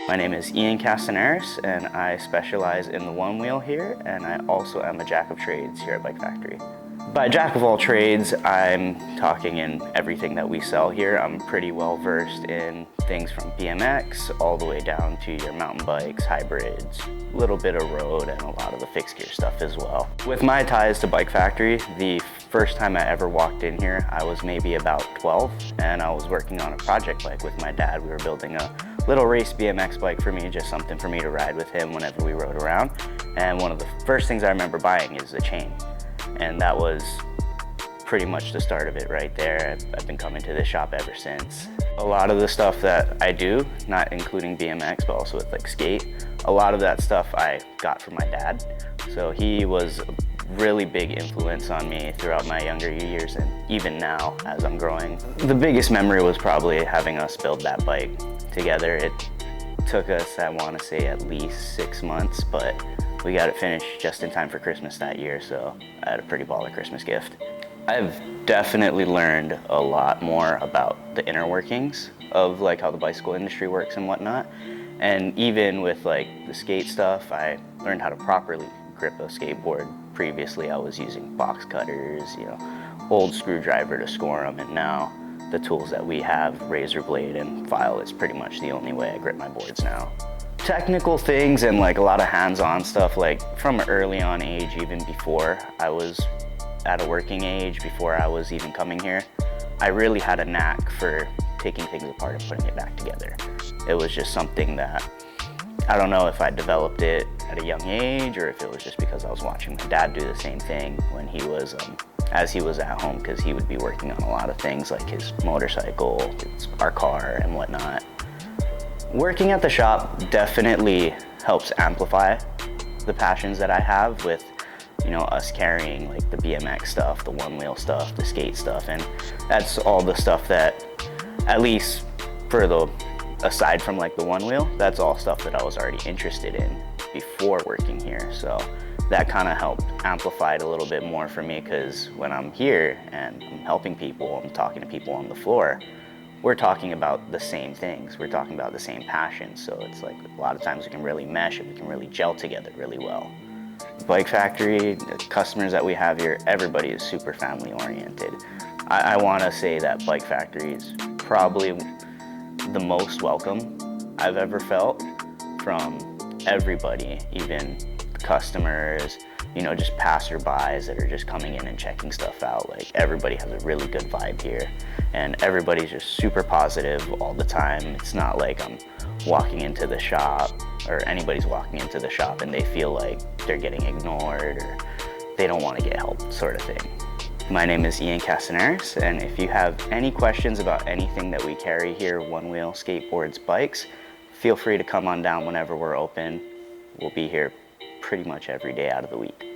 My name is Ian Castaneris, and I specialize in the Onewheel here, and I also am a jack of trades here at Bike Factory. By jack of all trades, I'm talking in everything that we sell here. I'm pretty well versed in things from BMX all the way down to your mountain bikes, hybrids, a little bit of road, and a lot of the fixed gear stuff as well. With my ties to Bike Factory, the first time I ever walked in here, I was maybe about 12, and I was working on a project bike with my dad. We were building a little race BMX bike for me, just something for me to ride with him whenever we rode around. And one of the first things I remember buying is the chain. And that was pretty much the start of it right there. I've been coming to this shop ever since. A lot of the stuff that I do, not including BMX, but also with like skate, a lot of that stuff I got from my dad. So he was a really big influence on me throughout my younger years and even now as I'm growing. The biggest memory was probably having us build that bike together. It took us, I want to say, at least 6 months, but we got it finished just in time for Christmas that year, so I had a pretty baller Christmas gift. I've definitely learned a lot more about the inner workings of like how the bicycle industry works and whatnot. And even with like the skate stuff, I learned how to properly grip a skateboard. Previously I was using box cutters, old screwdriver to score them, and now the tools that we have, razor blade and file, is pretty much the only way I grip my boards now. Technical things and like a lot of hands-on stuff, like from an early on age, even before I was at a working age, before I was even coming here, I really had a knack for taking things apart and putting it back together. It was just something that, I don't know if I developed it at a young age or if it was just because I was watching my dad do the same thing when he was, as he was at home, because he would be working on a lot of things like his motorcycle, our car and whatnot. Working at the shop definitely helps amplify the passions that I have with, us carrying like the BMX stuff, the Onewheel stuff, the skate stuff, and that's all the stuff that, at least aside from like the Onewheel, that's all stuff that I was already interested in before working here. So that kind of helped amplify it a little bit more for me, because when I'm here and I'm helping people, I'm talking to people on the floor, we're talking about the same things. We're talking about the same passion. So it's like a lot of times we can really mesh and we can really gel together really well. Bike Factory, the customers that we have here, everybody is super family oriented. I want to say that Bike Factory is probably the most welcome I've ever felt from everybody, even customers, just passerbys that are just coming in and checking stuff out. Like, everybody has a really good vibe here, and everybody's just super positive all the time. It's not like I'm walking into the shop, or anybody's walking into the shop and they feel like they're getting ignored or they don't want to get help, sort of thing. My name is Ian Castaneris, and if you have any questions about anything that we carry here, Onewheel, skateboards, bikes, feel free to come on down whenever we're open. We'll be here pretty much every day out of the week.